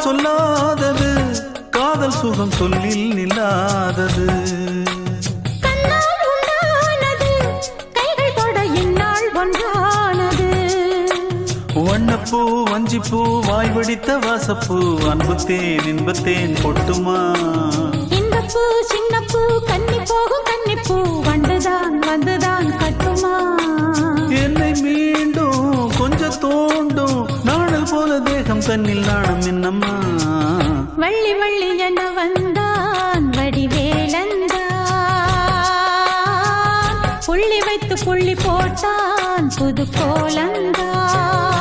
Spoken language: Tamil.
சொல்லாதது காதல் சுகம் சொல்லில் நில்லாதது வண்ணப்பூ வஞ்சிப்பூ வாய் வடித்த வாசப்பூ அன்புத்தேன் இன்பத்தேன் பொட்டுமா இந்தப்பூ சின்னப்பூ கன்னி போகும் கன்னிப்பூ வந்துதான் கட்டுமா என்னை மீண்டும் கொஞ்சம் தோண்டும் நாடல் போல தேகம் கண்ணில் நாணம் என்னம்மா வள்ளி வள்ளி என வந்தான் வடிவேலந்தான் புள்ளி வைத்து புள்ளி போட்டான் புது கோலந்தான்